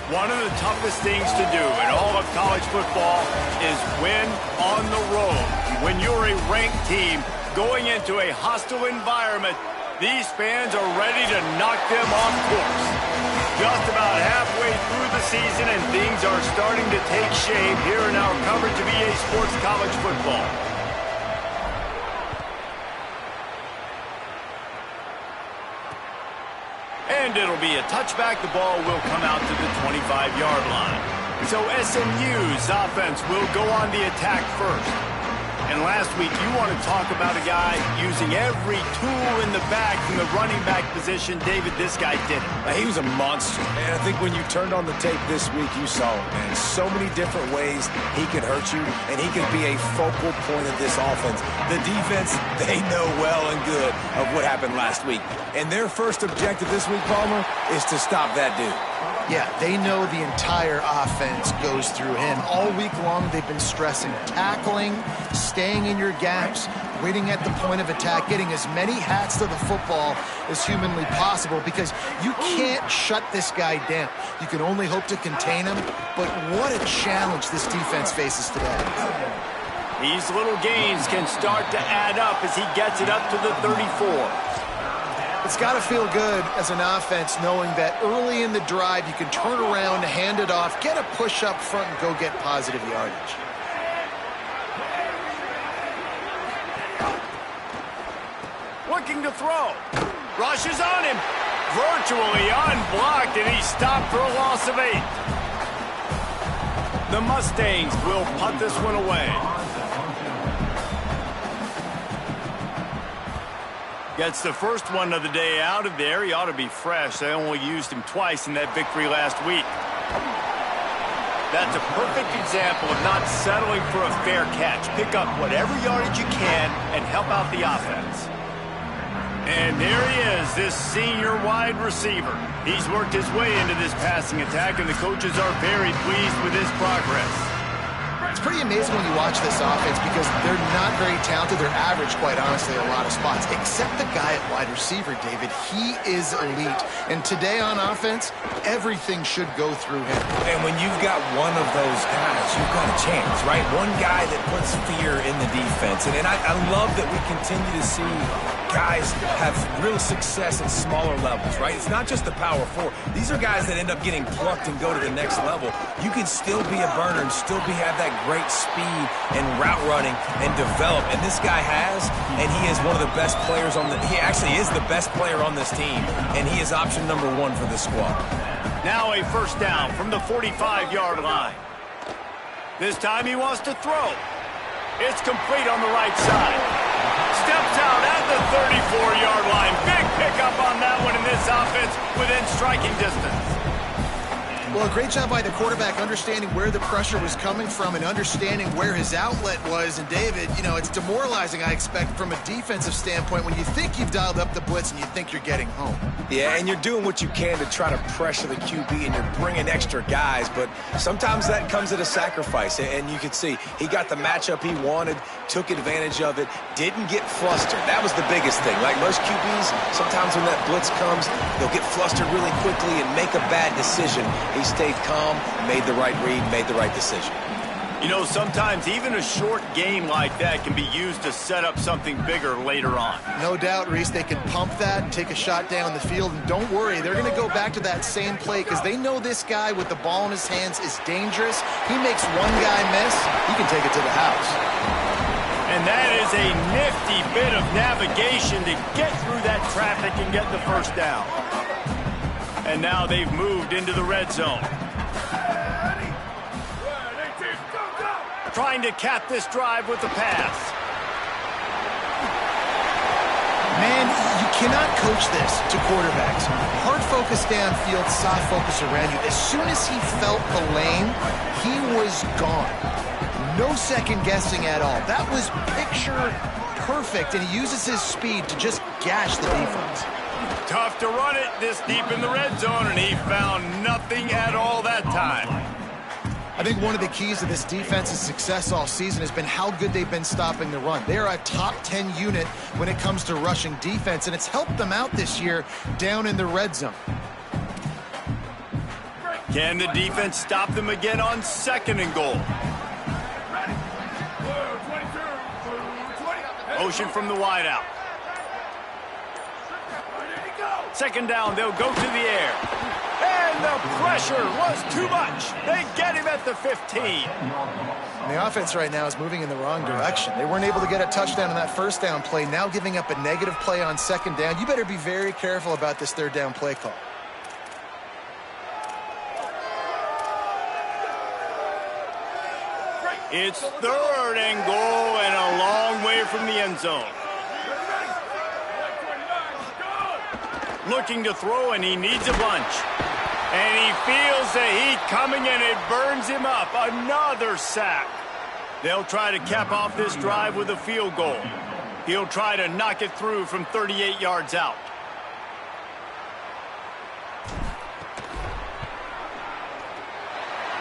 One of the toughest things to do in all of college football is win on the road. When you're a ranked team going into a hostile environment, these fans are ready to knock them off course. Just about halfway through the season and things are starting to take shape here in our coverage of EA Sports College Football. And it'll be a touchback. The ball will come out to the 25-yard line. So SMU's offense will go on the attack first. And last week, you want to talk about a guy using every tool in the bag from the running back position. David, this guy did it. He was a monster, man. I think when you turned on the tape this week, you saw it, man. So many different ways he could hurt you, and he could be a focal point of this offense. The defense, they know well and good of what happened last week. And their first objective this week, Palmer, is to stop that dude. Yeah, they know the entire offense goes through him. All week long, they've been stressing tackling, staying in your gaps, waiting at the point of attack, getting as many hats to the football as humanly possible because you can't shut this guy down. You can only hope to contain him, but what a challenge this defense faces today. These little gains can start to add up as he gets it up to the 34. It's got to feel good as an offense knowing that early in the drive you can turn around, hand it off, get a push up front, and go get positive yardage. Looking to throw. Rushes on him. Virtually unblocked, and he's stopped for a loss of 8. The Mustangs will punt this one away. Gets the first one of the day out of there. He ought to be fresh. They only used him twice in that victory last week. That's a perfect example of not settling for a fair catch. Pick up whatever yardage you can and help out the offense. And there he is, this senior wide receiver. He's worked his way into this passing attack, and the coaches are very pleased with his progress. It's pretty amazing when you watch this offense because they're not very talented. They're average, quite honestly, in a lot of spots. Except the guy at wide receiver, David. He is elite. And today on offense, everything should go through him. And when you've got one of those guys, you've got a chance, right? One guy that puts fear in the defense. And I love that we continue to see guys have real success at smaller levels, right? It's not just the power 4. These are guys that end up getting plucked and go to the next level. You can still be a burner and still have that great speed and route running and develop. And this guy has, and he is one of the best players on he actually is the best player on this team, and he is option number 1 for this squad. Now a first down from the 45-yard line. This time he wants to throw. It's complete on the right side. Steps out at the 34-yard line. Big pickup on that one in this offense within striking distance. Well, a great job by the quarterback understanding where the pressure was coming from and understanding where his outlet was. And, David, you know, it's demoralizing, I expect, from a defensive standpoint when you think you've dialed up the blitz and you think you're getting home. Yeah, and you're doing what you can to try to pressure the QB, and you're bringing extra guys. But sometimes that comes at a sacrifice. And you can see he got the matchup he wanted, took advantage of it, didn't get flustered. That was the biggest thing. Like most QBs, sometimes when that blitz comes, they'll get flustered really quickly and make a bad decision. He stayed calm, made the right read, made the right decision. You know, sometimes even a short game like that can be used to set up something bigger later on. No doubt, Reese, they can pump that and take a shot down the field. And don't worry, they're going to go back to that same play because they know this guy with the ball in his hands is dangerous. He makes one guy miss, he can take it to the house. And that is a nifty bit of navigation to get through that traffic and get the first down. And now they've moved into the red zone. Trying to cap this drive with the pass. Man, you cannot coach this to quarterbacks. Hard focus downfield, soft focus around you. As soon as he felt the lane, he was gone. No second guessing at all. That was picture perfect, and he uses his speed to just gash the defense. Tough to run it this deep in the red zone, and he found nothing at all that time. I think one of the keys to this defense's success all season has been how good they've been stopping the run. They're a top 10 unit when it comes to rushing defense, and it's helped them out this year down in the red zone. Can the defense stop them again on 2nd and goal? Motion from the wideout. 2nd down, they'll go to the air. And the pressure was too much. They get him at the 15. And the offense right now is moving in the wrong direction. They weren't able to get a touchdown on that 1st down play, now giving up a negative play on 2nd down. You better be very careful about this 3rd down play call. It's 3rd and goal and a long way from the end zone. Looking to throw, and he needs a bunch. And he feels the heat coming, and it burns him up. Another sack. They'll try to cap off this drive with a field goal. He'll try to knock it through from 38 yards out.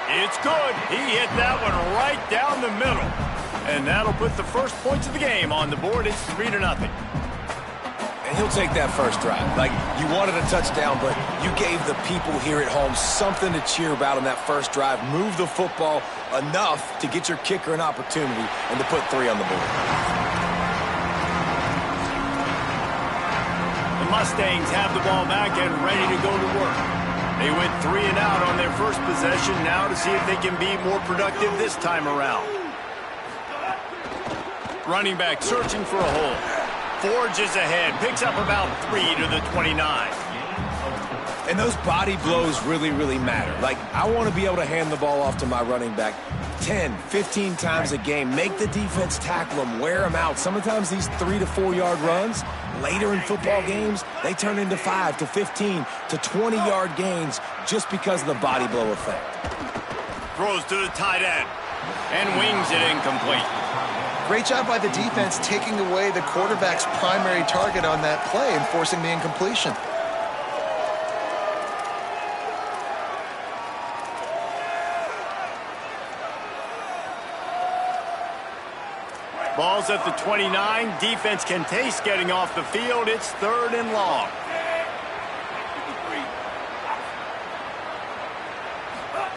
It's good. He hit that one right down the middle. And that'll put the first points of the game on the board. It's 3-0. And he'll take that first drive. Like, you wanted a touchdown, but you gave the people here at home something to cheer about on that first drive. Move the football enough to get your kicker an opportunity and to put 3 on the board. The Mustangs have the ball back and ready to go to work. They went 3 and out on their first possession, now to see if they can be more productive this time around. Running back searching for a hole. Forges ahead, picks up about 3 to the 29. And those body blows really, really matter. Like, I want to be able to hand the ball off to my running back 10, 15 times a game. Make the defense tackle them, wear them out. Sometimes these 3 to 4 yard runs, later in football games, they turn into 5 to 15 to 20 yard gains just because of the body blow effect. Throws to the tight end and wings it incomplete. Great job by the defense taking away the quarterback's primary target on that play and forcing the incompletion. Ball's at the 29. Defense can taste getting off the field. It's 3rd and long.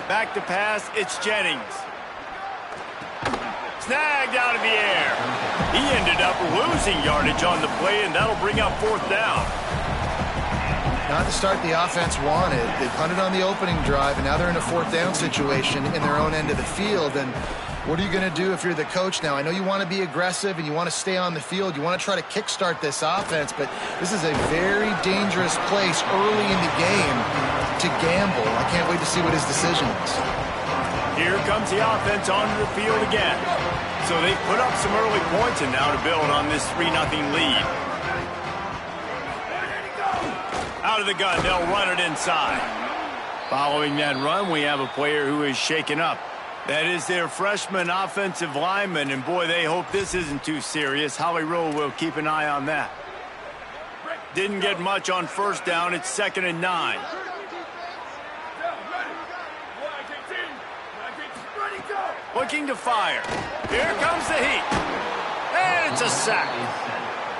Back to pass. It's Jennings. Snagged out of the air. He ended up losing yardage on the play, and that'll bring up 4th down. Not the start the offense wanted. They punted on the opening drive, and now they're in a 4th down situation in their own end of the field. And what are you going to do if you're the coach now? I know you want to be aggressive and you want to stay on the field. You want to try to kickstart this offense, but this is a very dangerous place early in the game to gamble. I can't wait to see what his decision is. Here comes the offense onto the field again. So they've put up some early points and now to build on this 3-0 lead. Out of the gun, they'll run it inside. Following that run, we have a player who is shaken up. That is their freshman offensive lineman, and boy, they hope this isn't too serious. Holly Rowe will keep an eye on that. Didn't get much on 1st down. It's 2nd and 9. Looking to fire. Here comes the heat. And it's a sack.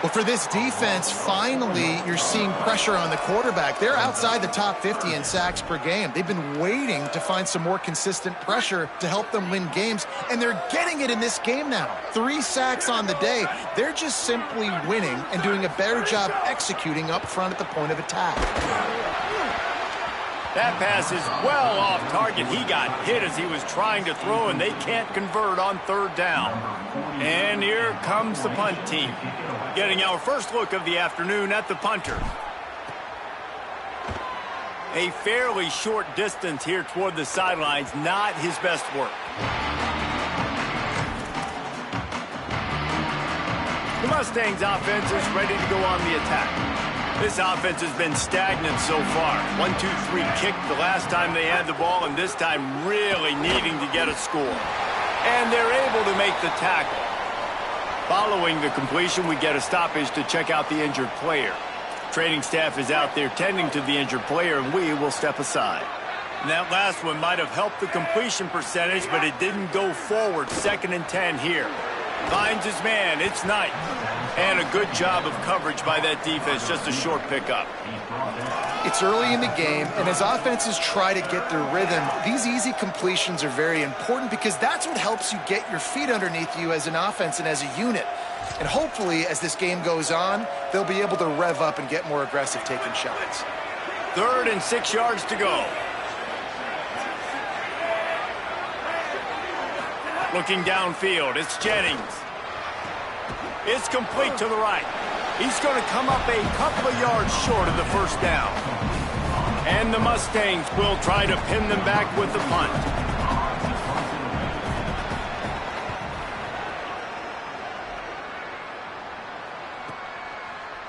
Well, for this defense, finally, you're seeing pressure on the quarterback. They're outside the top 50 in sacks per game. They've been waiting to find some more consistent pressure to help them win games, and they're getting it in this game now. 3 sacks on the day. They're just simply winning and doing a better job executing up front at the point of attack. That pass is well off target. He got hit as he was trying to throw, and they can't convert on 3rd down. And here comes the punt team, getting our first look of the afternoon at the punter. A fairly short distance here toward the sidelines, not his best work. The Mustangs offense is ready to go on the attack. This offense has been stagnant so far. 1-2-3 kick the last time they had the ball, and this time really needing to get a score. And they're able to make the tackle. Following the completion, we get a stoppage to check out the injured player. Training staff is out there tending to the injured player, and we will step aside. And that last one might have helped the completion percentage, but it didn't go forward. 2nd and 10 here. Finds his man. It's Knight. And a good job of coverage by that defense. Just a short pickup. It's early in the game, and as offenses try to get their rhythm, these easy completions are very important because that's what helps you get your feet underneath you as an offense and as a unit. And hopefully, as this game goes on, they'll be able to rev up and get more aggressive taking shots. 3rd and 6 yards to go. Looking downfield, it's Jennings. It's complete to the right. He's going to come up a couple of yards short of the first down. And the Mustangs will try to pin them back with the punt.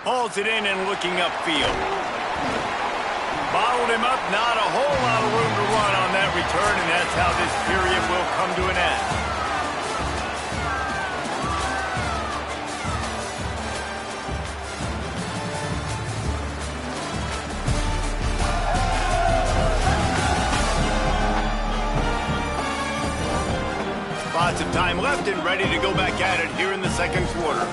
Hauls it in and looking upfield. Bottled him up, not a whole lot of room to run on that return, and that's how this period will come to an end. Lots of time left and ready to go back at it here in the second quarter.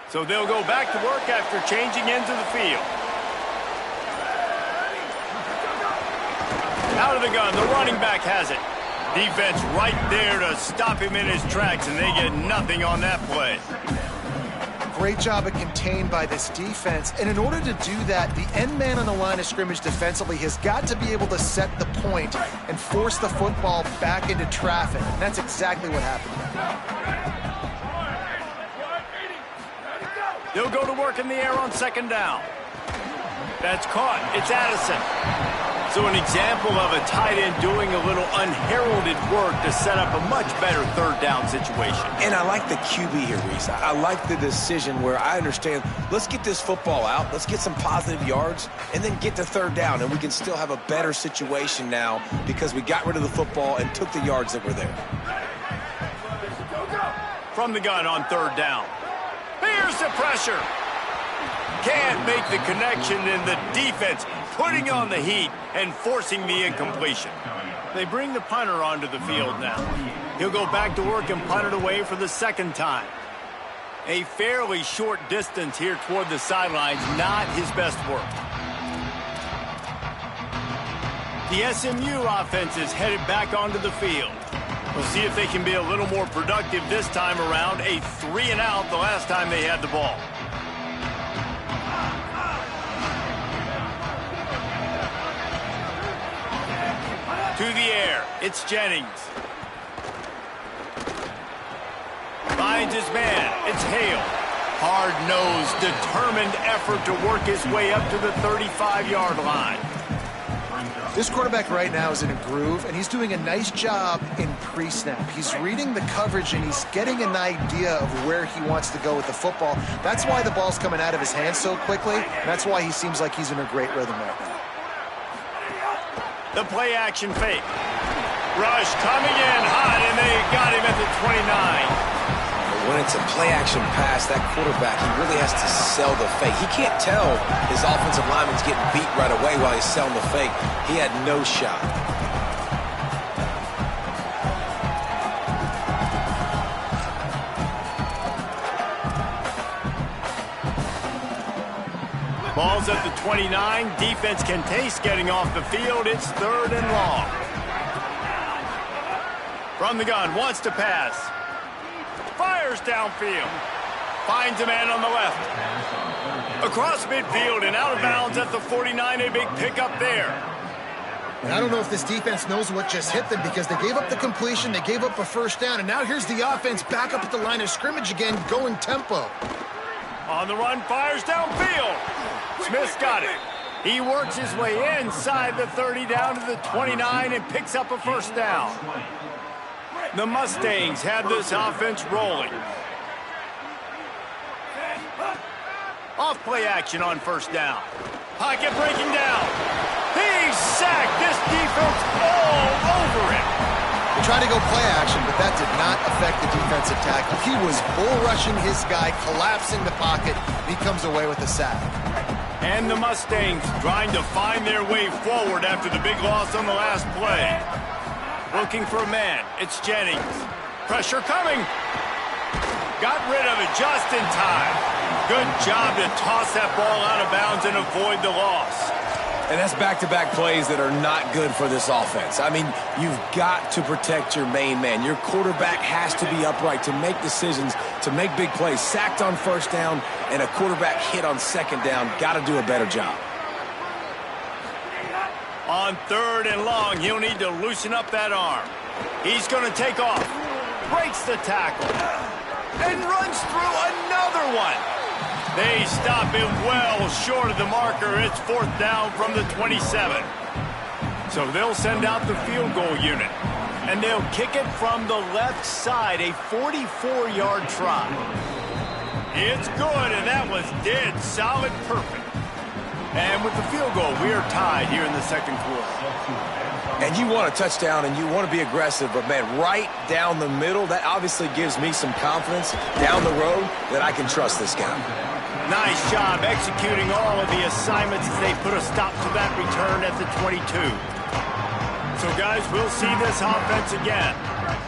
So they'll go back to work after changing into the field. Out of the gun, the running back has it. Defense right there to stop him in his tracks, and they get nothing on that play. Great job of contained by this defense. And in order to do that, the end man on the line of scrimmage defensively has got to be able to set the point and force the football back into traffic. And that's exactly what happened. They'll go to work in the air on second down. That's caught. It's Addison. So an example of a tight end doing a little unheralded work to set up a much better third down situation. And I like the QB here, Reese. I like the decision where I understand, let's get this football out, let's get some positive yards, and then get to third down, and we can still have a better situation now because we got rid of the football and took the yards that were there. From the gun on third down. Here's the pressure. Can't make the connection, and the defense putting on the heat and forcing the incompletion. They bring the punter onto the field now. He'll go back to work and punt it away for the second time. A fairly short distance here toward the sidelines, not his best work. The SMU offense is headed back onto the field. We'll see if they can be a little more productive this time around. A 3-and-out the last time they had the ball. To the air, it's Jennings. Finds his man, it's Hale. Hard-nosed, determined effort to work his way up to the 35-yard line. This quarterback right now is in a groove, and he's doing a nice job in pre-snap. He's reading the coverage, and he's getting an idea of where he wants to go with the football. That's why the ball's coming out of his hands so quickly, and that's why he seems like he's in a great rhythm right now. The play-action fake. Rush coming in hot, and they got him at the 29. When it's a play-action pass, that quarterback, he really has to sell the fake. He can't tell his offensive lineman's getting beat right away while he's selling the fake. He had no shot. Ball's at the 29. Defense can taste getting off the field. It's 3rd and long. From the gun, wants to pass. Fires downfield. Finds a man on the left. Across midfield and out of bounds at the 49. A big pickup there. And I don't know if this defense knows what just hit them because they gave up the completion, they gave up a first down, and now here's the offense back up at the line of scrimmage again, going tempo. On the run, fires downfield. Smith's got it. He works his way inside the 30 down to the 29 and picks up a first down. The Mustangs have this offense rolling. Off play action on first down. Pocket breaking down. He's sacked. This defense all over him. They tried to go play action, but that did not affect the defensive tackle. He was bull rushing his guy, collapsing the pocket. He comes away with a sack. And the Mustangs trying to find their way forward after the big loss on the last play. Looking for a man. It's Jennings. Pressure coming. Got rid of it just in time. Good job to toss that ball out of bounds and avoid the loss. And that's back-to-back plays that are not good for this offense. I mean, you've got to protect your main man. Your quarterback has to be upright to make decisions, to make big plays. Sacked on first down and a quarterback hit on second down. Got to do a better job. On third and long, he'll need to loosen up that arm. He's going to take off. Breaks the tackle. And runs through another one. They stop him well short of the marker. It's fourth down from the 27. So they'll send out the field goal unit. And they'll kick it from the left side, a 44-yard try. It's good, and that was dead solid perfect. And with the field goal, we are tied here in the second quarter. And you want a touchdown, and you want to be aggressive, but, man, right down the middle, that obviously gives me some confidence down the road that I can trust this guy. Nice job executing all of the assignments as they put a stop to that return at the 22. So, guys, we'll see this offense again.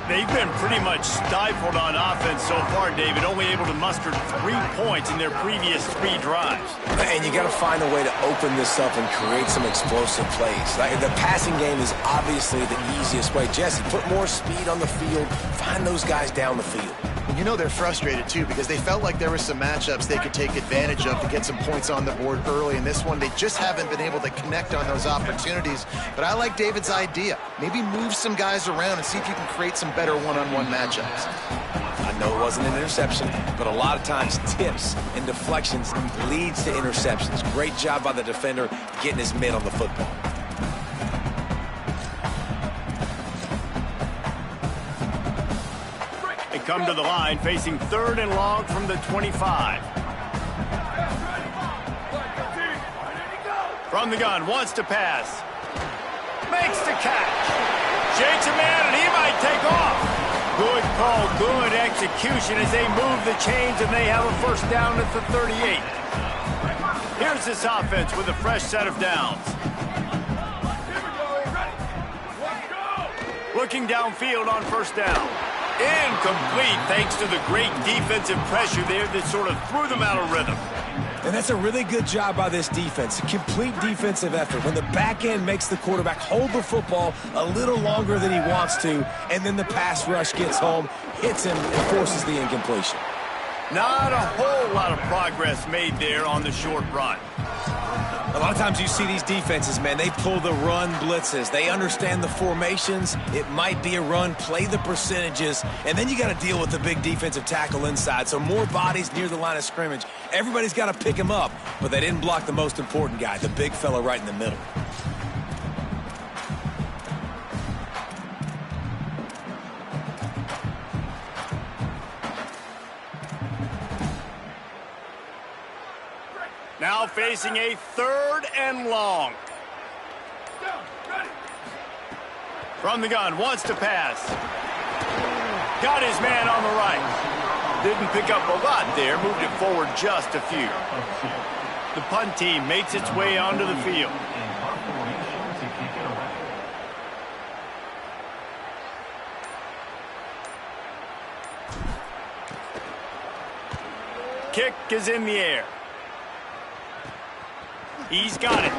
They've been pretty much stifled on offense so far, David, only able to muster 3 points in their previous 3 drives. And you got to find a way to open this up and create some explosive plays. The passing game is obviously the easiest way. Jesse, put more speed on the field. Find those guys down the field. You know they're frustrated, too, because they felt like there were some matchups they could take advantage of to get some points on the board early. In this one, they just haven't been able to connect on those opportunities. But I like David's idea. Maybe move some guys around and see if you can create some better one-on-one matchups. I know it wasn't an interception, but a lot of times tips and deflections leads to interceptions. Great job by the defender getting his mitt on the football. They come to the line facing third and long from the 25. From the gun, wants to pass. Makes the catch. Shakes a man, and he might take off. Good call, good execution as they move the chains, and they have a first down at the 38. Here's this offense with a fresh set of downs. Looking downfield on first down. Incomplete thanks to the great defensive pressure there that sort of threw them out of rhythm. And that's a really good job by this defense. A complete defensive effort. When the back end makes the quarterback hold the football a little longer than he wants to, and then the pass rush gets home, hits him, and forces the incompletion. Not a whole lot of progress made there on the short run. A lot of times you see these defenses, man, they pull the run blitzes. They understand the formations. It might be a run, play the percentages, and then you got to deal with the big defensive tackle inside. So more bodies near the line of scrimmage. Everybody's got to pick him up, but they didn't block the most important guy, the big fella right in the middle. Now facing a third and long. From the gun, wants to pass. Got his man on the right. Didn't pick up a lot there, moved it forward just a few. The punt team makes its way onto the field. Kick is in the air. He's got it.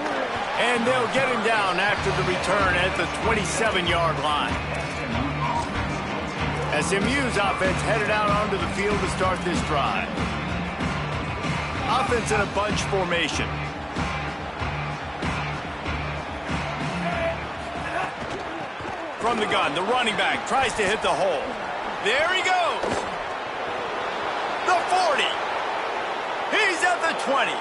And they'll get him down after the return at the 27-yard line. SMU's offense headed out onto the field to start this drive. Offense in a bunch formation. From the gun, the running back tries to hit the hole. There he goes. The 40. He's at the 20.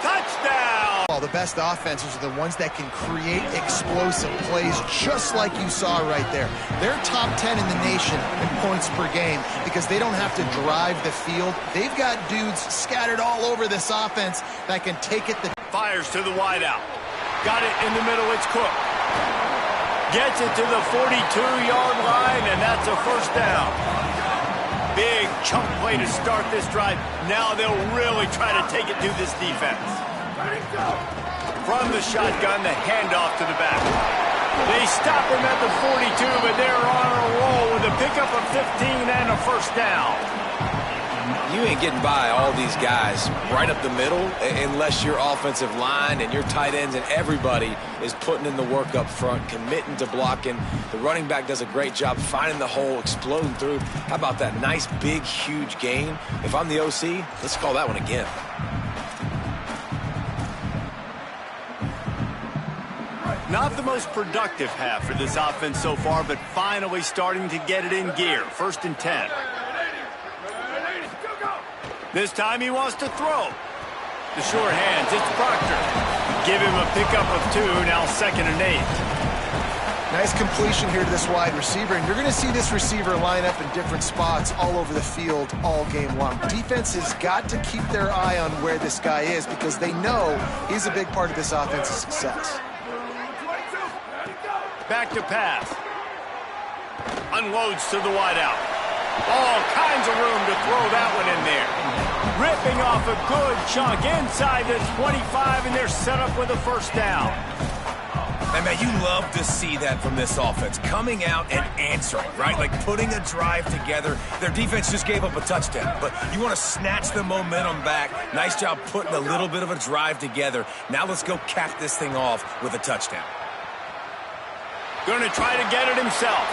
Touchdown! The best offenses are the ones that can create explosive plays, just like you saw right there. They're top 10 in the nation in points per game because they don't have to drive the field. They've got dudes scattered all over this offense that can take it. Fires to the wideout. Got it in the middle. It's Cook. Gets it to the 42-yard line, and that's a first down. Big chunk play to start this drive. Now they'll really try to take it to this defense. From the shotgun, the handoff to the back. They stop him at the 42, but they're on a roll with a pickup of 15 and a first down. You ain't getting by all these guys right up the middle unless your offensive line and your tight ends and everybody is putting in the work up front, committing to blocking. The running back does a great job finding the hole, exploding through. How about that nice, big, huge gain? If I'm the OC, let's call that one again. Not the most productive half for this offense so far, but finally starting to get it in gear. 1st and 10. This time he wants to throw. The short hands, it's Proctor. Give him a pickup of 2, now 2nd and 8. Nice completion here to this wide receiver, and you're going to see this receiver line up in different spots all over the field all game long. Defense has got to keep their eye on where this guy is because they know he's a big part of this offense's success. Back to pass. Unloads to the wideout. All kinds of room to throw that one in there. Ripping off a good chunk inside the 25, and they're set up with a first down. And, man, you love to see that from this offense. Coming out and answering, right? Like putting a drive together. Their defense just gave up a touchdown, but you want to snatch the momentum back. Nice job putting a little bit of a drive together. Now let's go cap this thing off with a touchdown. Going to try to get it himself.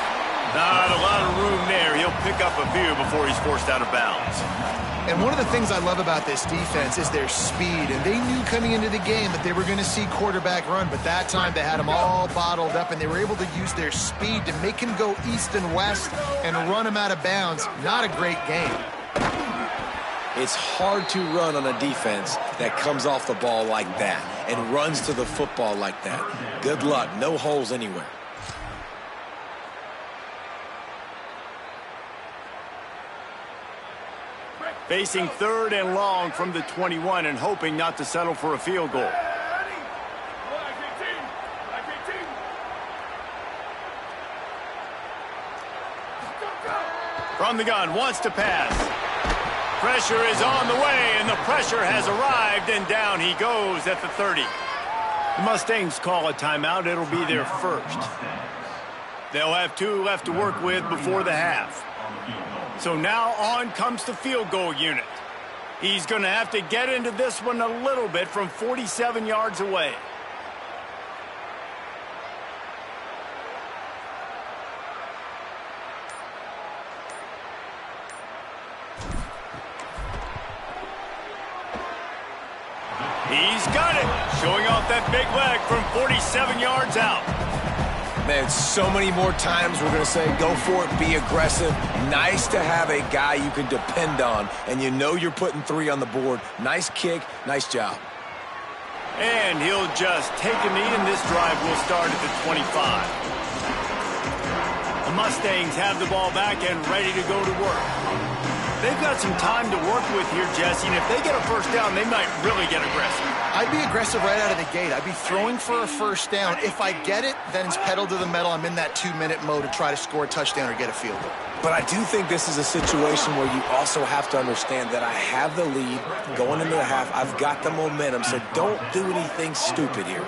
Not a lot of room there. He'll pick up a few before he's forced out of bounds. And one of the things I love about this defense is their speed. And they knew coming into the game that they were going to see quarterback run. But that time they had him all bottled up, and they were able to use their speed to make him go east and west and run him out of bounds. Not a great game. It's hard to run on a defense that comes off the ball like that and runs to the football like that. Good luck. No holes anywhere. Facing 3rd and long from the 21 and hoping not to settle for a field goal. From the gun, wants to pass. Pressure is on the way, and the pressure has arrived, and down he goes at the 30. The Mustangs call a timeout. It'll be their first. They'll have 2 left to work with before the half. So now on comes the field goal unit. He's going to have to get into this one a little bit from 47 yards away. He's got it. Showing off that big leg from 47 yards out. Man, so many more times we're going to say, go for it, be aggressive. Nice to have a guy you can depend on, and you know you're putting 3 on the board. Nice kick, nice job. And he'll just take a knee, and this drive will start at the 25. The Mustangs have the ball back and ready to go to work. They've got some time to work with here, Jesse, and if they get a first down, they might really get aggressive. I'd be aggressive right out of the gate. I'd be throwing for a first down. If I get it, then it's pedal to the metal. I'm in that 2-minute mode to try to score a touchdown or get a field goal. But I do think this is a situation where you also have to understand that I have the lead going into the half. I've got the momentum, so don't do anything stupid here.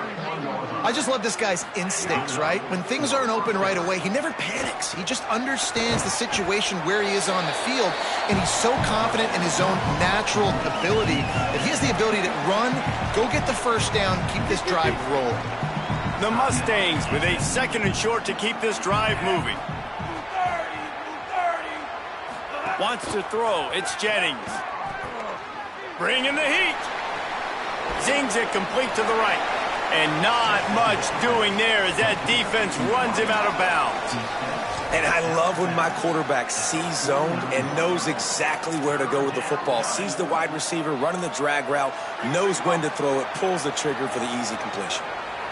I just love this guy's instincts, right? When things aren't open right away, he never panics. He just understands the situation where he is on the field, and he's so confident in his own natural ability that he has the ability to run, go get the first down, keep this drive rolling. The Mustangs with a 2nd and short to keep this drive moving. Wants to throw. It's Jennings. Bringing the heat. Zings it complete to the right. And not much doing there as that defense runs him out of bounds. And I love when my quarterback sees zone and knows exactly where to go with the football. Sees the wide receiver running the drag route, knows when to throw it, pulls the trigger for the easy completion.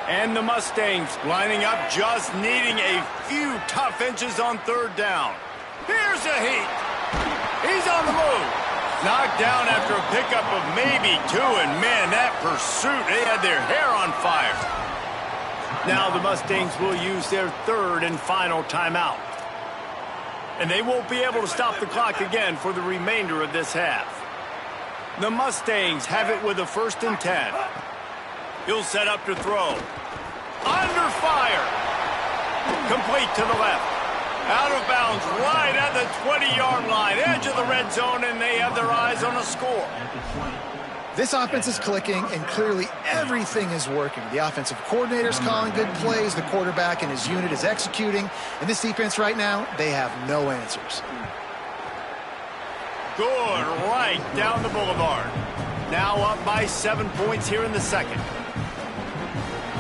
And the Mustangs lining up, just needing a few tough inches on third down. Here's a heat. He's on the move. Knocked down after a pickup of maybe 2, and man, that pursuit, they had their hair on fire. Now the Mustangs will use their third and final timeout. And they won't be able to stop the clock again for the remainder of this half. The Mustangs have it with a 1st and 10. He'll set up to throw. Under fire. Complete to the left. Out of bounds right at the 20-yard line. Edge of the red zone, and they have their eyes on a score. This offense is clicking, and clearly everything is working. The offensive coordinator's calling good plays. The quarterback and his unit is executing. And this defense right now, they have no answers. Good, right down the boulevard. Now up by 7 points here in the second.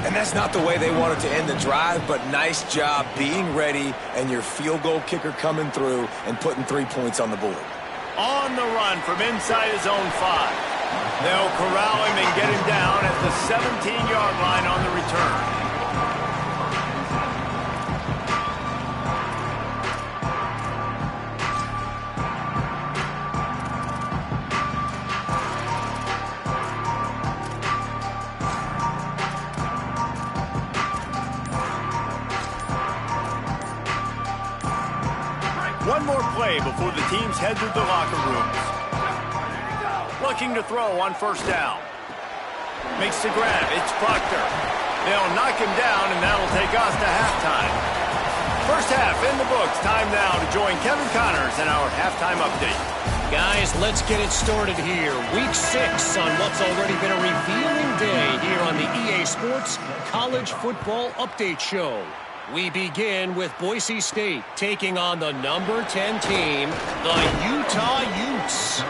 And that's not the way they wanted to end the drive, but nice job being ready and your field goal kicker coming through and putting 3 points on the board. On the run from inside his own 5. They'll corral him and get him down at the 17-yard line on the return. One more play before the teams head to the locker rooms. Looking to throw on 1st down. Makes the grab. It's Proctor. They'll knock him down, and that'll take us to halftime. First half in the books. Time now to join Kevin Connors in our halftime update. Guys, let's get it started here. Week 6 on what's already been a revealing day here on the EA Sports College Football Update Show. We begin with Boise State taking on the number 10 team, the Utah Utes.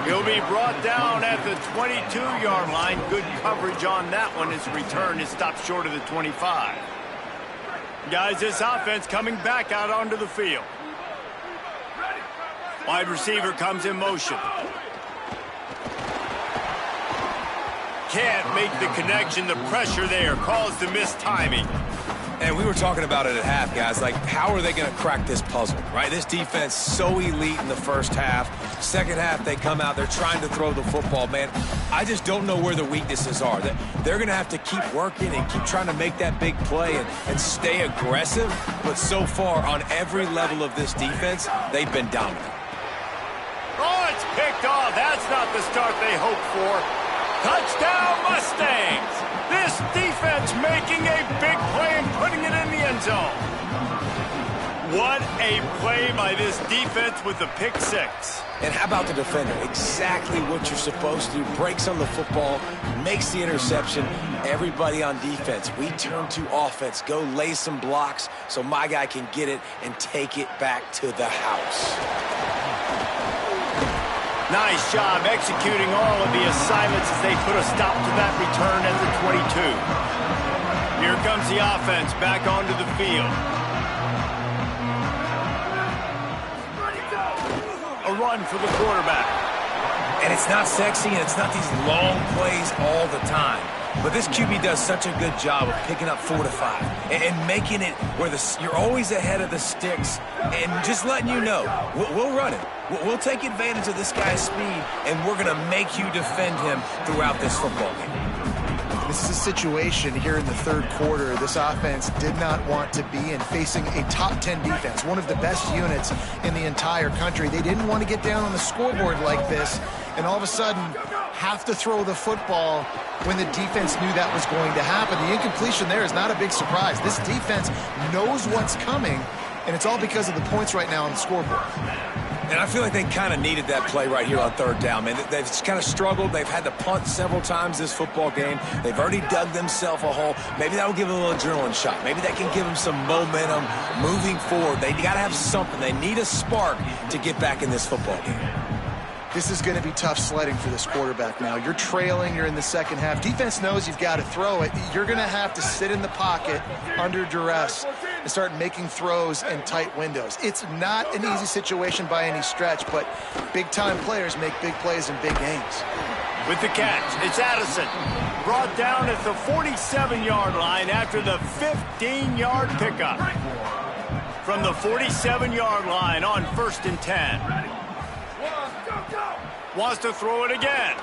He'll be brought down at the 22-yard line. Good coverage on that one. His return is stopped short of the 25. Guys, this offense coming back out onto the field. Wide receiver comes in motion. Can't make the connection. The pressure there caused the missed timing. And we were talking about it at half, guys. Like, how are they going to crack this puzzle, right? This defense so elite in the first half. Second half, they come out. They're trying to throw the football, man. I just don't know where the weaknesses are. They're going to have to keep working and keep trying to make that big play and stay aggressive. But so far, on every level of this defense, they've been dominant. Oh, it's picked off. That's not the start they hoped for. Touchdown, Mustangs! This defense making a big play and putting it in the end zone. What a play by this defense with the pick 6. And how about the defender? Exactly what you're supposed to do. Breaks on the football, makes the interception. Everybody on defense, we turn to offense. Go lay some blocks so my guy can get it and take it back to the house. Nice job executing all of the assignments as they put a stop to that return at the 22. Here comes the offense back onto the field. A run for the quarterback. And it's not sexy and it's not these long plays all the time. But this QB does such a good job of picking up 4 to 5 and making it where you're always ahead of the sticks and just letting you know, we'll run it. We'll take advantage of this guy's speed, and we're going to make you defend him throughout this football game. This is a situation here in the third quarter this offense did not want to be in, facing a top 10 defense, one of the best units in the entire country. They didn't want to get down on the scoreboard like this, and all of a sudden have to throw the football when the defense knew that was going to happen. The incompletion there is not a big surprise. This defense knows what's coming, and it's all because of the points right now on the scoreboard. And I feel like they kind of needed that play right here on 3rd down, man. They've kind of struggled. They've had to punt several times this football game. They've already dug themselves a hole. Maybe that will give them a little adrenaline shot. Maybe that can give them some momentum moving forward. They got to have something. They need a spark to get back in this football game. This is going to be tough sledding for this quarterback now. You're trailing. You're in the second half. Defense knows you've got to throw it. You're going to have to sit in the pocket under duress and start making throws in tight windows. It's not an easy situation by any stretch, but big-time players make big plays in big games. With the catch, it's Addison. Brought down at the 47-yard line after the 15-yard pickup. From the 47-yard line on 1st and 10. Wants to throw it again.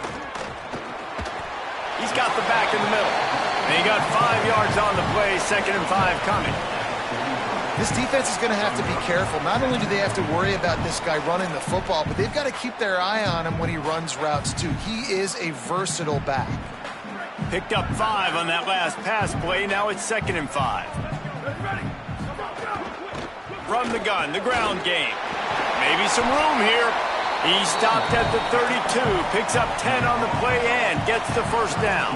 He's got the back in the middle. And he got 5 yards on the play, 2nd and 5 coming. This defense is going to have to be careful. Not only do they have to worry about this guy running the football, but they've got to keep their eye on him when he runs routes too. He is a versatile back. Picked up 5 on that last pass play. Now it's 2nd and 5. From the gun, the ground game. Maybe some room here. He stopped at the 32, picks up 10 on the play and gets the first down.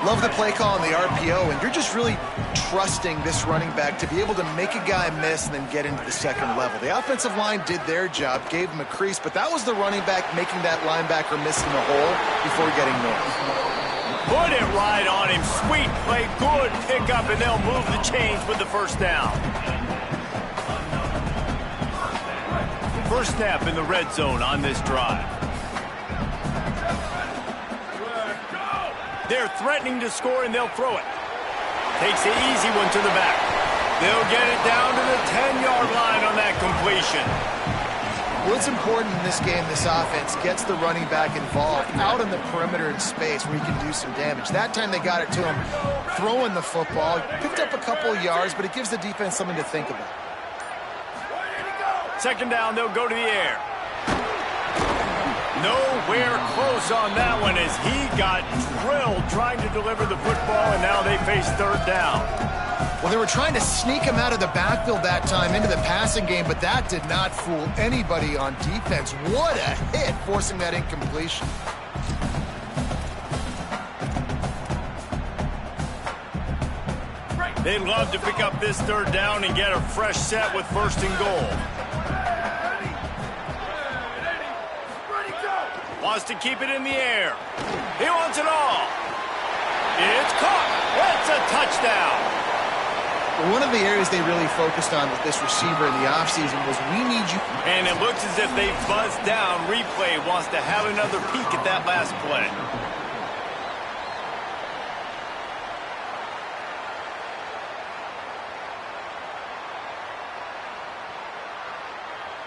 Love the play call on the RPO, and you're just really trusting this running back to be able to make a guy miss and then get into the second level. The offensive line did their job, gave him a crease, but that was the running back making that linebacker miss in the hole before getting north. Put it right on him. Sweet play, good pickup, and they'll move the chains with the first down. First snap in the red zone on this drive. They're threatening to score, and they'll throw it. Takes the easy one to the back. They'll get it down to the 10-yard line on that completion. What's important in this game, this offense gets the running back involved out in the perimeter in space where he can do some damage. That time they got it to him throwing the football. Picked up a couple of yards, but it gives the defense something to think about. 2nd down, they'll go to the air. Nowhere close on that one as he got drilled trying to deliver the football, and now they face 3rd down. Well, they were trying to sneak him out of the backfield that time into the passing game, but that did not fool anybody on defense. What a hit, forcing that incompletion. They'd love to pick up this 3rd down and get a fresh set with 1st and goal. Wants to keep it in the air. He wants it all. It's caught. It's a touchdown. Well, one of the areas they really focused on with this receiver in the offseason was we need you. And it looks as if they buzzed down. Replay wants to have another peek at that last play.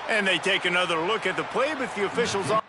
And they take another look at the play, but the officials on.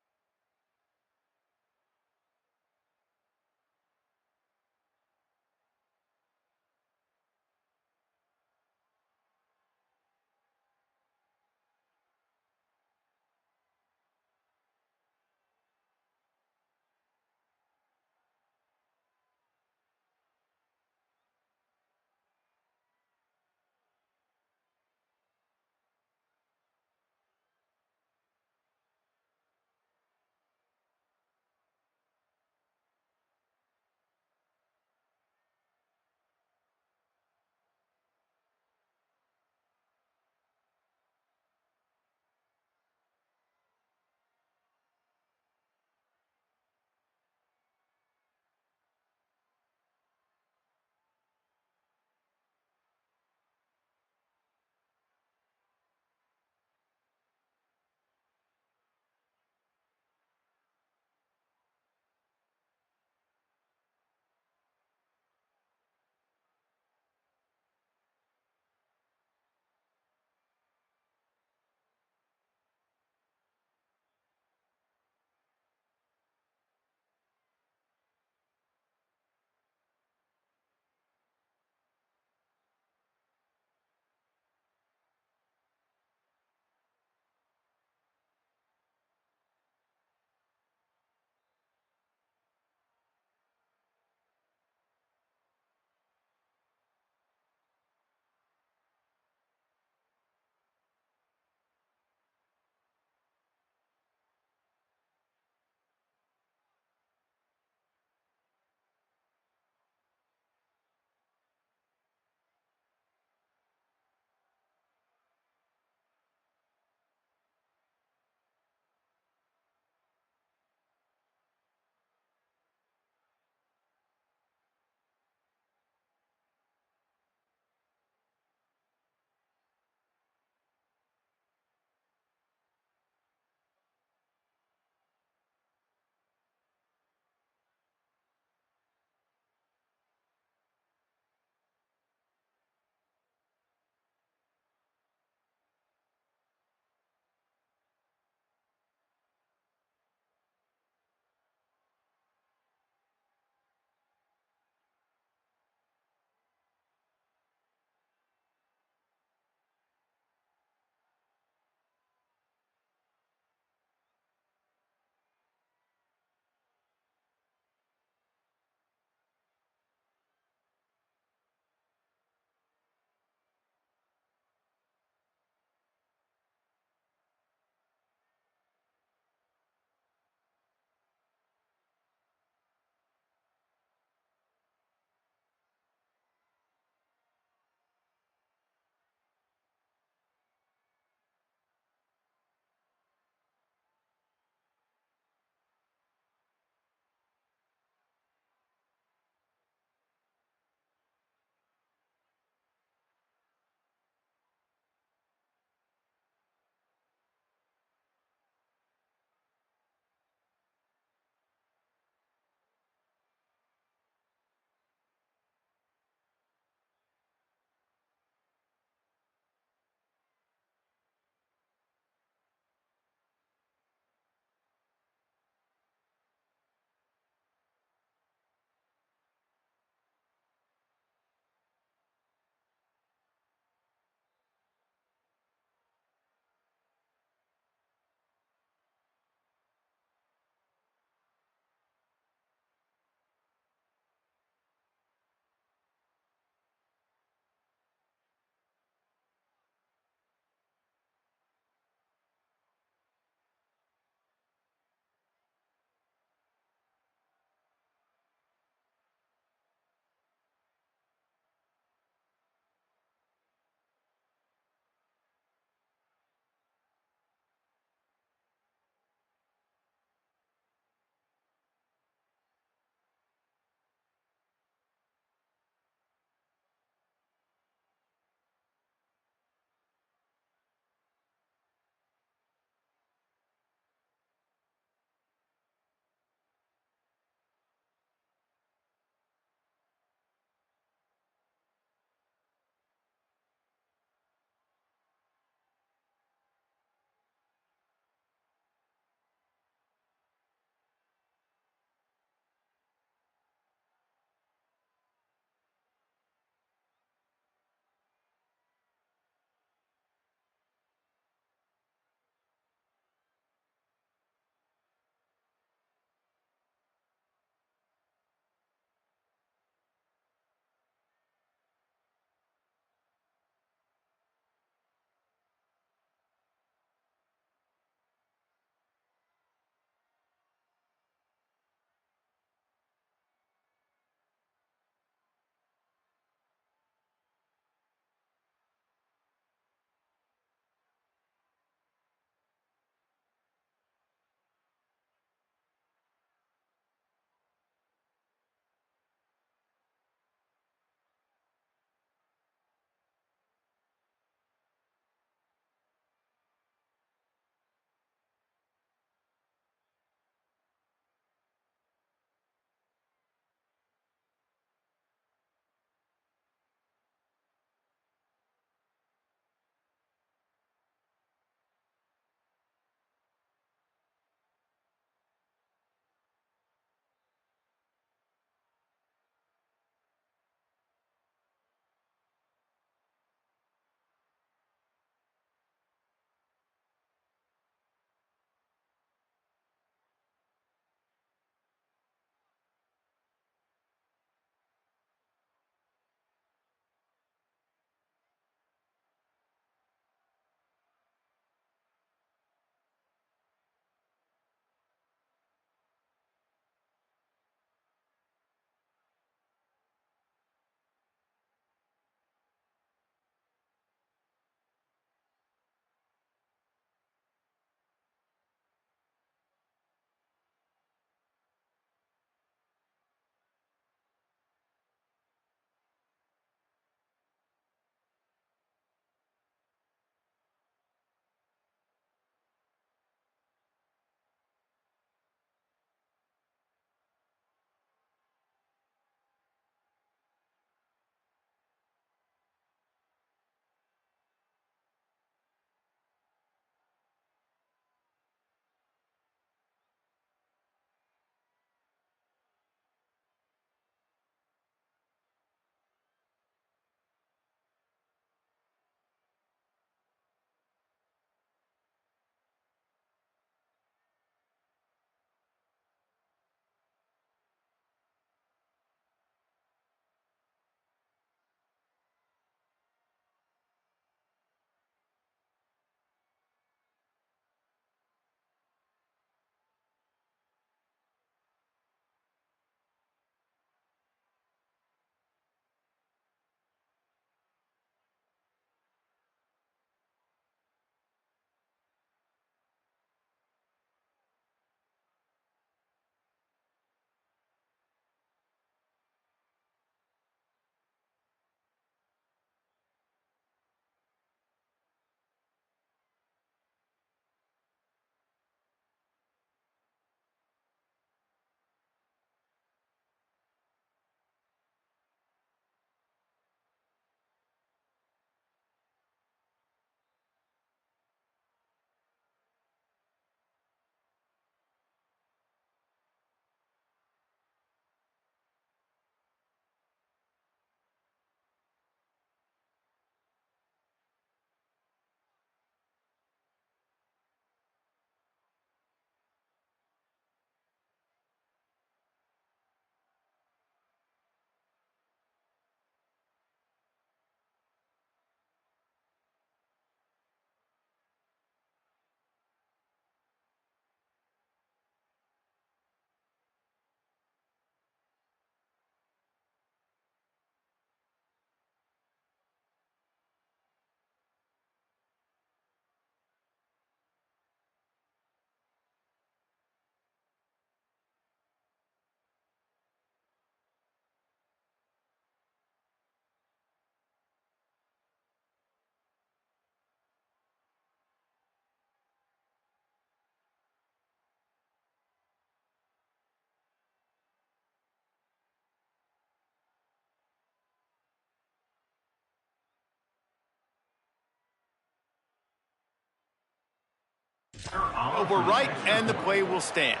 Over right, and the play will stand.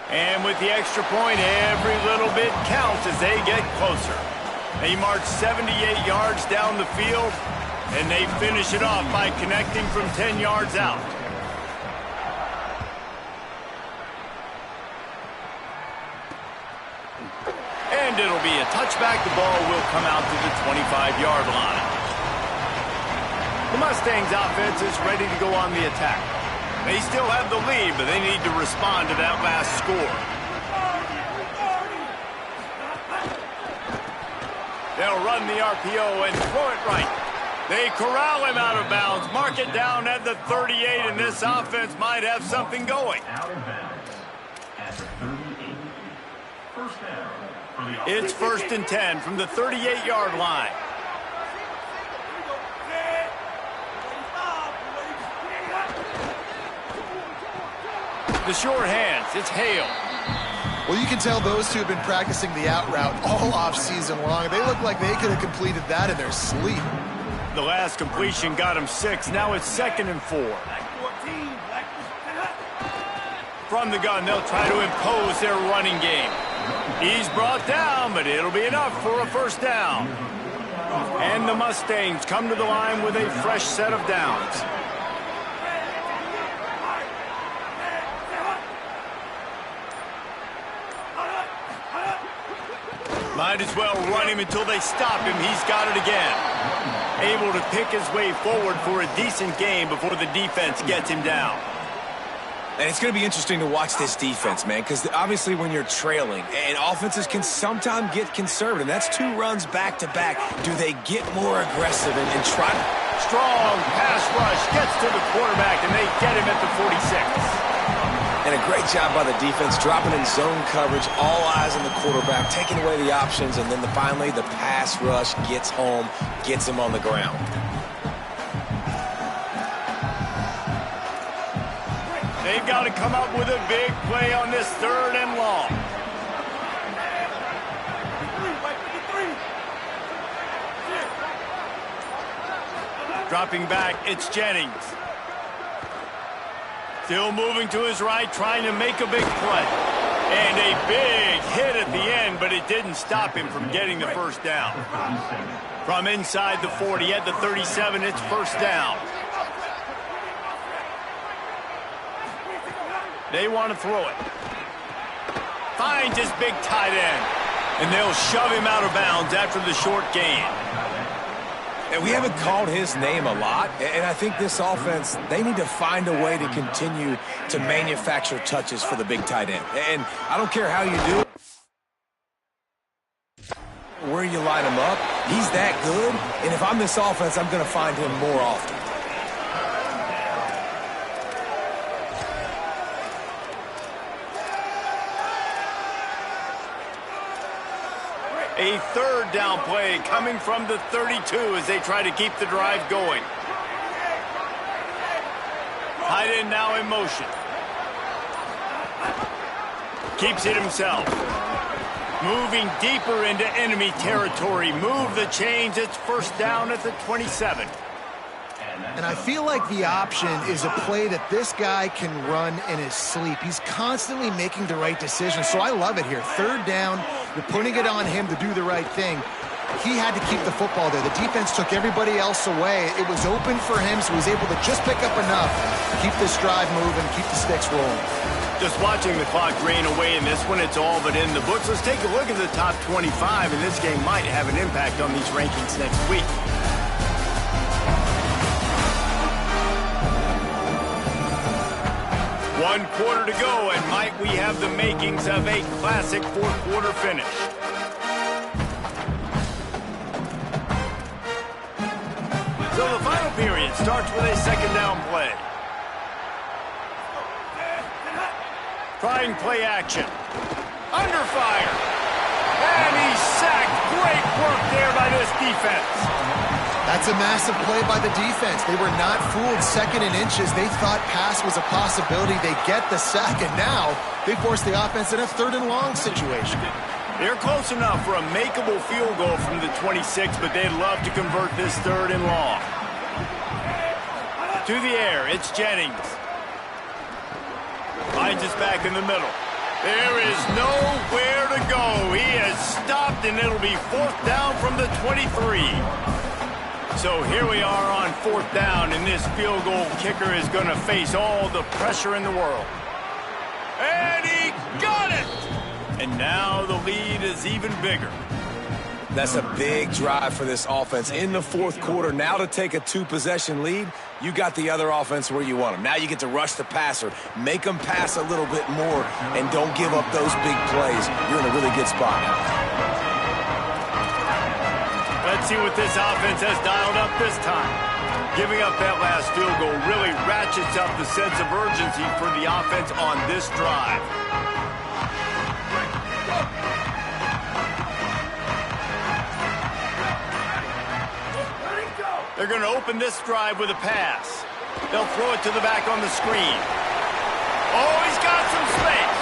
And with the extra point, every little bit counts as they get closer. They march 78 yards down the field, and they finish it off by connecting from 10 yards out. And it'll be a touchback. The ball will come out to the 25-yard line. The Mustangs offense is ready to go on the attack. They still have the lead, but they need to respond to that last score. They'll run the RPO and throw it right. They corral him out of bounds, mark it down at the 38, and this offense might have something going. It's 1st and 10 from the 38-yard line. The short hands, it's Hale. Well, you can tell those two have been practicing the out route all off-season long. They look like they could have completed that in their sleep. The last completion got him 6. Now it's 2nd and 4. From the gun, they'll try to impose their running game. He's brought down, but it'll be enough for a first down. And the Mustangs come to the line with a fresh set of downs. Might as well run him until they stop him. He's got it again. Able to pick his way forward for a decent game before the defense gets him down. And it's going to be interesting to watch this defense, man, because obviously when you're trailing, and offenses can sometimes get conservative. That's 2 runs back-to-back. Do they get more aggressive and try to... Strong pass rush gets to the quarterback, and they get him at the 46. And a great job by the defense, dropping in zone coverage, all eyes on the quarterback, taking away the options, and then finally the pass rush gets home, gets him on the ground. They've got to come up with a big play on this 3rd and long. Dropping back, it's Jennings. Still moving to his right, trying to make a big play. And a big hit at the end, but it didn't stop him from getting the first down. From inside the 40 at the 37, it's first down. They want to throw it. Finds his big tight end. And they'll shove him out of bounds after the short gain. And we haven't called his name a lot, and I think this offense, they need to find a way to continue to manufacture touches for the big tight end. And I don't care how you do it, where you line him up, he's that good, and if I'm this offense, I'm going to find him more often. A 3rd down play coming from the 32 as they try to keep the drive going. Tight end now in motion. Keeps it himself. Moving deeper into enemy territory. Move the chains. It's first down at the 27. And I feel like the option is a play that this guy can run in his sleep. He's constantly making the right decision, so I love it here. 3rd down, you're putting it on him to do the right thing. He had to keep the football there. The defense took everybody else away. It was open for him, so he was able to just pick up enough to keep this drive moving, keep the sticks rolling. Just watching the clock drain away in this one, it's all but in the books. Let's take a look at the top 25, and this game might have an impact on these rankings next week. One quarter to go, and might we have the makings of a classic 4th quarter finish. So the final period starts with a 2nd down play. Trying play action. Under fire. And he's sacked. Great work there by this defense. That's a massive play by the defense. They were not fooled 2nd and inches. They thought pass was a possibility. They get the sack, and now they force the offense in a 3rd and long situation. They're close enough for a makeable field goal from the 26, but they'd love to convert this 3rd and long. to the air. It's Jennings. Finds us back in the middle. There is nowhere to go. He has stopped, and it'll be 4th down from the 23. So here we are on 4th down, and this field goal kicker is going to face all the pressure in the world. And he got it! And now the lead is even bigger. That's a big drive for this offense in the 4th quarter. Now to take a 2-possession lead, you got the other offense where you want them. Now you get to rush the passer, make them pass a little bit more, and don't give up those big plays. You're in a really good spot now. Let's see what this offense has dialed up this time. Giving up that last field goal really ratchets up the sense of urgency for the offense on this drive. They're going to open this drive with a pass. They'll throw it to the back on the screen. Oh, he's got some space.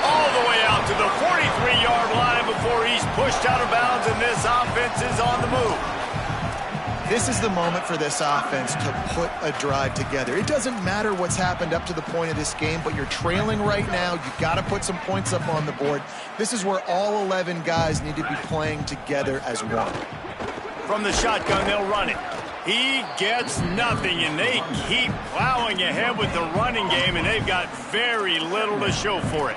All the way out to the 43-yard line before he's pushed out of bounds, and this offense is on the move. This is the moment for this offense to put a drive together. It doesn't matter what's happened up to the point of this game, but you're trailing right now. You've got to put some points up on the board. This is where all 11 guys need to be playing together as one. From the shotgun, they'll run it. He gets nothing, and they keep plowing ahead with the running game, and they've got very little to show for it.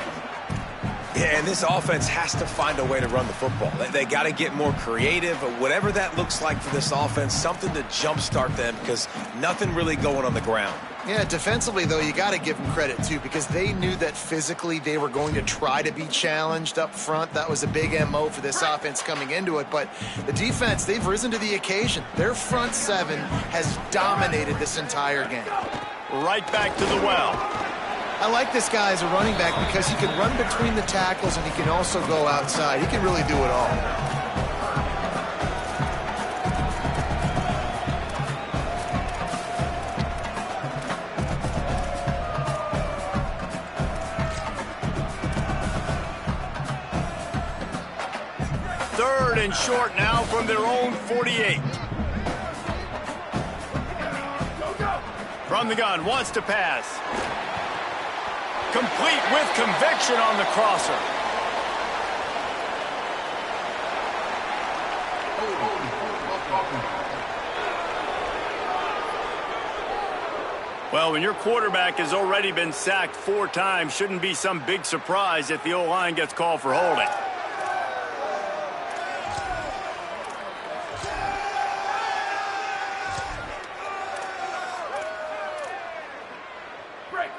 Yeah, and this offense has to find a way to run the football. They got to get more creative, or whatever that looks like for this offense, something to jumpstart them, because nothing really going on the ground. Yeah, defensively, though, you got to give them credit, too, because they knew that physically they were going to try to be challenged up front. That was a big MO for this offense coming into it. But the defense, they've risen to the occasion. Their front seven has dominated this entire game. Right back to the well. I like this guy as a running back because he can run between the tackles and he can also go outside. He can really do it all. Third and short now from their own 48. From the gun, wants to pass. Complete with conviction on the crosser. Well, when your quarterback has already been sacked 4 times, shouldn't be some big surprise if the O-line gets called for holding.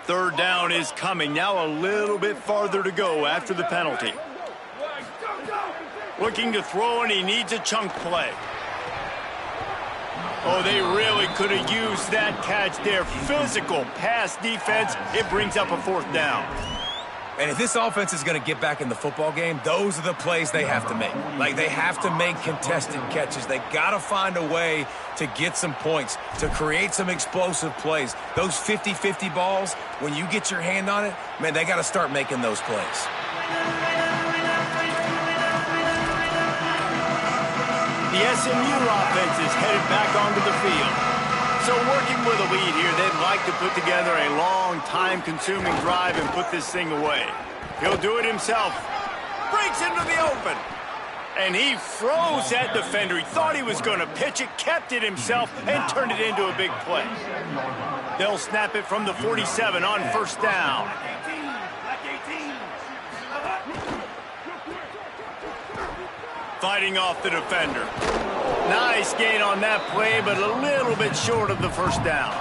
Third down is coming. Now a little bit farther to go after the penalty. Looking to throw, and he needs a chunk play. Oh, they really could have used that catch there. Physical pass defense. It brings up a 4th down. And if this offense is going to get back in the football game, those are the plays they have to make. Like, they have to make contested catches. They got to find a way to get some points, to create some explosive plays. Those 50-50 balls, when you get your hand on it, man, they got to start making those plays. The SMU offense is headed back onto the field. So working with a lead here, they'd like to put together a long, time-consuming drive and put this thing away. He'll do it himself. Breaks into the open. And he froze that defender. He thought he was going to pitch it, kept it himself, and turned it into a big play. They'll snap it from the 47 on 1st down. Fighting off the defender. Nice gain on that play, but a little bit short of the 1st down.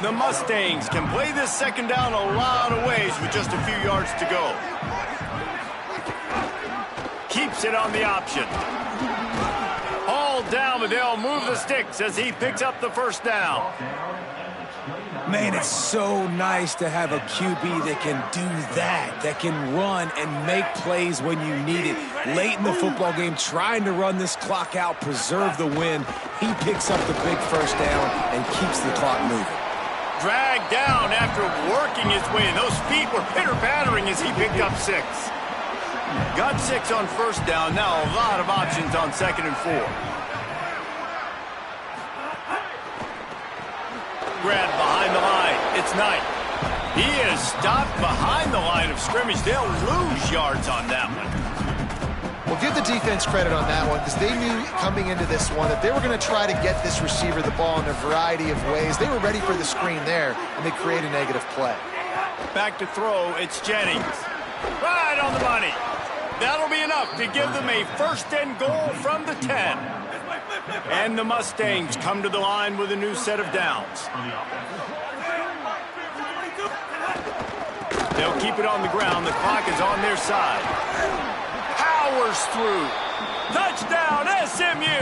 The Mustangs can play this 2nd down a lot of ways with just a few yards to go. Keeps it on the option. Hauled down, but they'll move the sticks as he picks up the 1st down. Man, it's so nice to have a QB that can do that can run and make plays when you need it. Late in the football game, trying to run this clock out, preserve the win. He picks up the big 1st down and keeps the clock moving. Dragged down after working his way. Those feet were pitter-pattering as he picked up 6. Got 6 on 1st down. Now a lot of options on 2nd and 4. grab behind the line. It's Knight. He is stopped behind the line of scrimmage. They'll lose yards on that one. Well, give the defense credit on that one because they knew coming into this one that they were going to try to get this receiver the ball in a variety of ways. They were ready for the screen there, and they create a negative play. Back to throw, it's Jennings. Right on the money. That'll be enough to give them a first and goal from the 10. And the Mustangs come to the line with a new set of downs. They'll keep it on the ground. The clock is on their side. Powers through. Touchdown, SMU!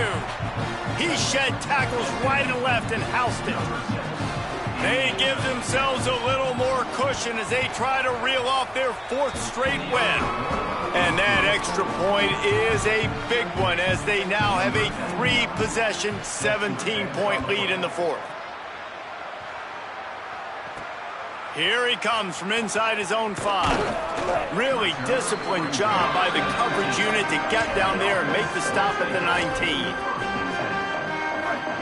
He shed tackles right and left and housed it. They give themselves a little more cushion as they try to reel off their 4th straight win. And that extra point is a big one as they now have a 3-possession, 17-point lead in the 4th. Here he comes from inside his own 5. Really disciplined job by the coverage unit to get down there and make the stop at the 19.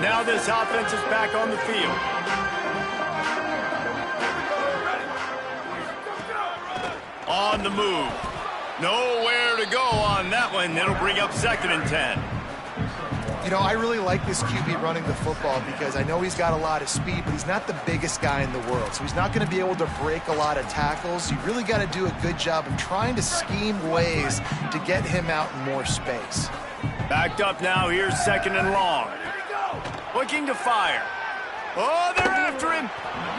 Now this offense is back on the field. On the move. Nowhere to go on that one. It'll bring up 2nd and 10. You know, I really like this QB running the football because I know he's got a lot of speed, but he's not the biggest guy in the world. So he's not going to be able to break a lot of tackles. You really got to do a good job of trying to scheme ways to get him out in more space. Backed up now. Here's 2nd and long. Looking to fire. Oh, they're after him.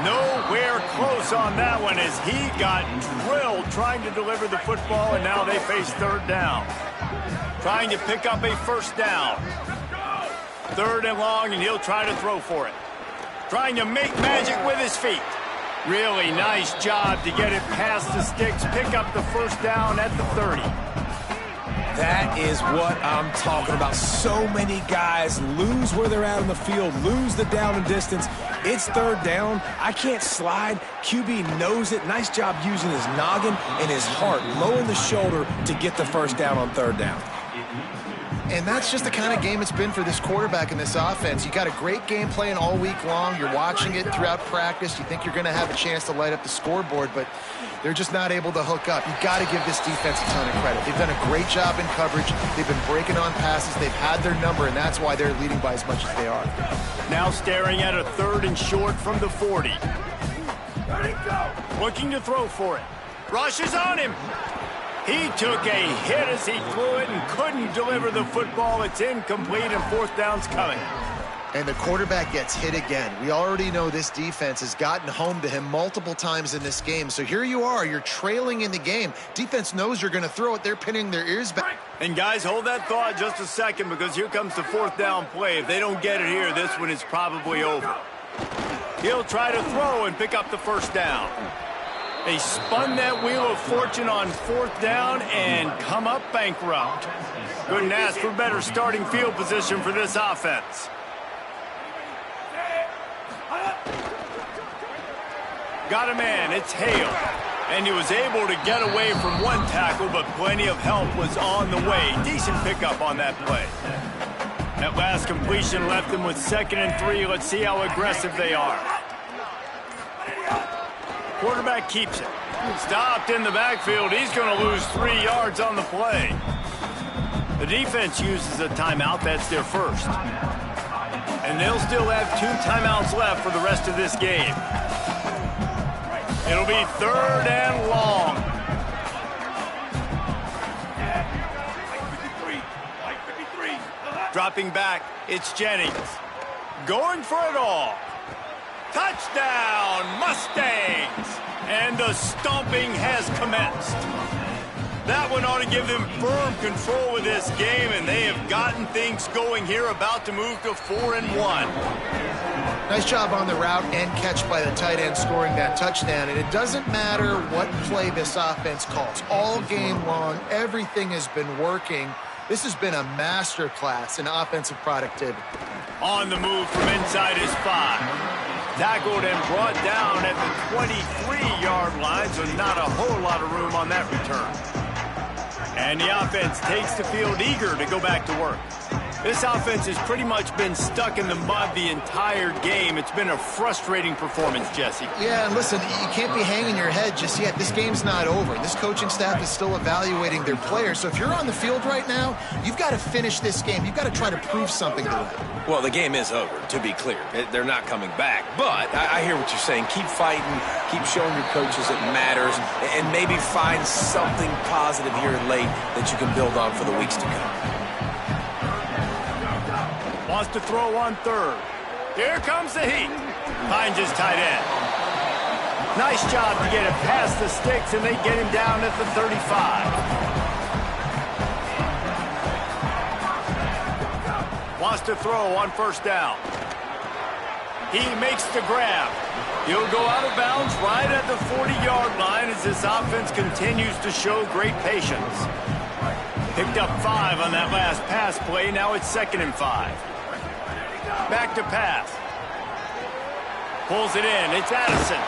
Nowhere close on that one as he got drilled trying to deliver the football, and now they face 3rd down. Trying to pick up a 1st down. 3rd and long, and he'll try to throw for it. Trying to make magic with his feet. Really nice job to get it past the sticks, pick up the 1st down at the 30. That is what I'm talking about. So many guys lose where they're at on the field, lose the down and distance. It's 3rd down. I can't slide. QB knows it. Nice job using his noggin and his heart, low in the shoulder to get the 1st down on 3rd down. And that's just the kind of game it's been for this quarterback in this offense. You got a great game plan all week long. You're watching it throughout practice. You think you're going to have a chance to light up the scoreboard, but they're just not able to hook up. You got to give this defense a ton of credit. They've done a great job in coverage. They've been breaking on passes. They've had their number, and that's why they're leading by as much as they are. Now staring at a 3rd and short from the 40. Looking to throw for it. Rush is on him. He took a hit as he threw it and couldn't deliver the football. It's incomplete, and 4th down's coming. And the quarterback gets hit again. We already know this defense has gotten home to him multiple times in this game. So here you are. You're trailing in the game. Defense knows you're going to throw it. They're pinning their ears back. And guys, hold that thought just a second because here comes the 4th down play. If they don't get it here, this one is probably over. He'll try to throw and pick up the 1st down. They spun that wheel of fortune on 4th down and come up bankrupt. Couldn't ask for better starting field position for this offense. Got a man, it's Hale. And he was able to get away from one tackle, but plenty of help was on the way. Decent pickup on that play. That last completion left them with 2nd and 3. Let's see how aggressive they are. Quarterback keeps it. Stopped in the backfield. He's going to lose 3 yards on the play. The defense uses a timeout. That's their 1st. And they'll still have 2 timeouts left for the rest of this game. It'll be 3rd and long. Dropping back, it's Jennings. Going for it all. Touchdown, Mustangs! And the stomping has commenced. That one ought to give them firm control of this game, and they have gotten things going here, about to move to 4-1. Nice job on the route and catch by the tight end scoring that touchdown. And it doesn't matter what play this offense calls. All game long, everything has been working. This has been a masterclass in offensive productivity. On the move from inside his 5. Tackled and brought down at the 23-yard line, so not a whole lot of room on that return. And the offense takes the field eager to go back to work. This offense has pretty much been stuck in the mud the entire game. It's been a frustrating performance, Jesse. Yeah, and listen, you can't be hanging your head just yet. This game's not over. This coaching staff is still evaluating their players. So if you're on the field right now, you've got to finish this game. You've got to try to prove something to them. Well, the game is over, to be clear. They're not coming back. But I hear what you're saying. Keep fighting. Keep showing your coaches it matters. And maybe find something positive here late that you can build on for the weeks to come. Wants to throw on third. Here comes the heat. Finds his tight end. Nice job to get it past the sticks, and they get him down at the 35. Wants to throw on first down. He makes the grab. He'll go out of bounds right at the 40-yard line as this offense continues to show great patience. Picked up 5 on that last pass play. Now it's 2nd and 5. Back to pass. Pulls it in. It's Addison.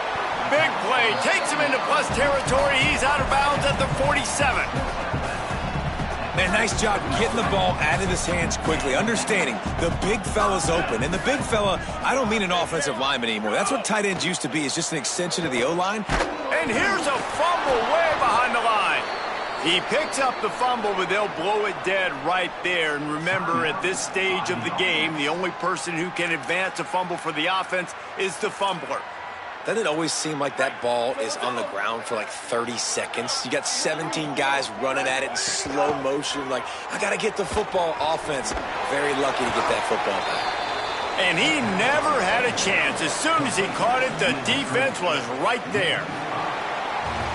Big play. Takes him into plus territory. He's out of bounds at the 47. Man, nice job getting the ball out of his hands quickly, understanding the big fella's open. And the big fella, I don't mean an offensive lineman anymore. That's what tight ends used to be, is just an extension of the O-line. And here's a fumble way behind the line. He picks up the fumble, but they'll blow it dead right there. And remember, at this stage of the game, the only person who can advance a fumble for the offense is the fumbler. Doesn't it always seem like that ball is on the ground for like 30 seconds? You got 17 guys running at it in slow motion. Like, I got to get the football. Offense, very lucky to get that football back. And he never had a chance. As soon as he caught it, the defense was right there.